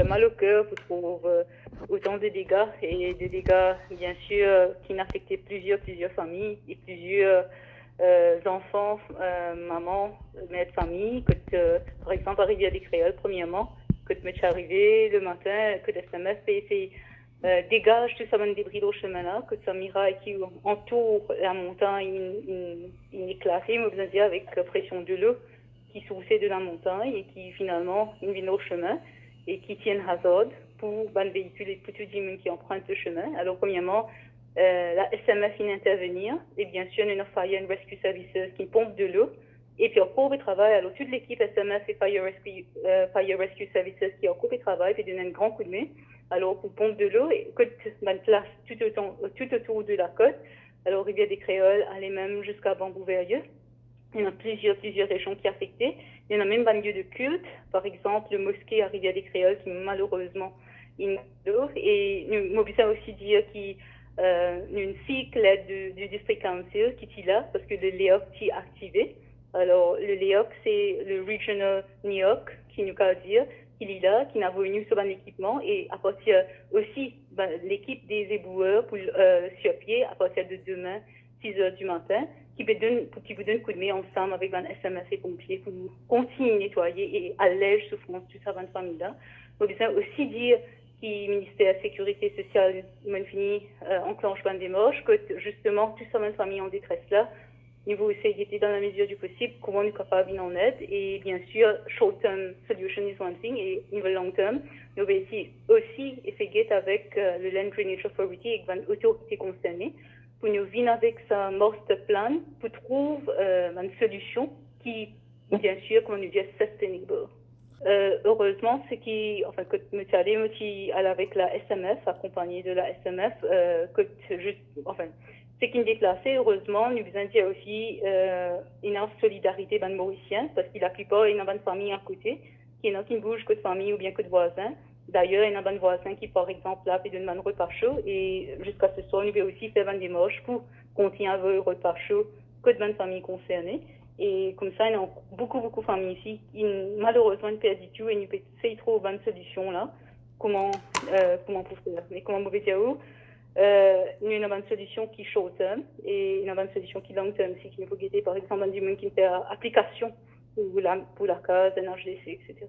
fait mal au cœur pour trouver autant de dégâts et des dégâts, bien sûr, qui n'affectaient plusieurs familles et plusieurs enfants, mamans, mères de famille, que par exemple, arrivé à des créoles, premièrement, que tu m'es arrivé le matin, que tu SMS fait dégage tout ça de débris au chemin là, que ça miraille qui entoure la montagne, il est classé, mais besoin de dire avec pression de l'eau qui souffle de la montagne et qui finalement une vient au chemin et qui tiennent hasard pour les véhicules et pour tout le monde qui emprunte le chemin. Alors premièrement, la SMF vient intervenir et bien sûr une Fire and Rescue Services qui pompe de l'eau et puis encore il travaille, alors toute l'équipe SMF et Fire Rescue Services qui encore il travaille et donne un grand coup de main. Alors pour pompe de l'eau et côte place tout autour de la côte. Alors Rivière des Créoles allait même jusqu'à Bambou-Verrieux. Il y en a plusieurs régions qui sont affectées. Il y en a même un lieu de culte, par exemple le mosquée à Rivière des Créoles qui malheureusement il et nous mobilisons aussi dire qu'il une cycle du district council qui est là parce que le LEOC est activé. Alors le LEOC c'est le Regional NEOC qui nous a dire qu'il est là, qui n'a venu sur l'équipement et à partir aussi l'équipe des éboueurs pour sur pied à partir de demain 6 heures du matin qui vous donne un coup de main ensemble avec un SMF et pompiers pour continuer à nettoyer et alléger souffrance de cette famille-là. Donc, ça aussi dire que le ministère de la Sécurité sociale m'a fini enclenche des démarches, que justement, toute cette famille en détresse-là, nous voulons essayer dans la mesure du possible comment nous sommes capables d'en aide. Et bien sûr, short-term solution is one thing et niveau long-term, nous allons aussi essayer avec le Land Drainage Authority et les autorités concernées pour nous venir avec sa master plan pour trouver une solution qui, bien sûr, comment nous dire, sustainable. Heureusement, ce qui, enfin, que nous allons avec la SMF, accompagné de la SMF, que juste, enfin, ce qui nous déplacé, heureusement, nous besoin dire aussi une solidarité ben mauricienne, parce qu'il la plupart, il y a une famille à côté, qui ne bouge que de famille ou bien que de voisins. D'ailleurs, il y a un voisin qui, par exemple, là, fait un repas chaud et jusqu'à ce soir, nous devons aussi faire une démarche pour continuer à avoir un repas chaud que de familles concernées. Et comme ça, il y a beaucoup de familles ici qui, malheureusement, ne perdent du tout et nous essayons de trouver une solution là. Comment pour faire? Mais comment vous dire où? Nous avons une solution qui est short term et nous avons une solution qui est long term. Si nous faut guetter, par exemple, du monde qui fait application pour la case, NHDC, etc.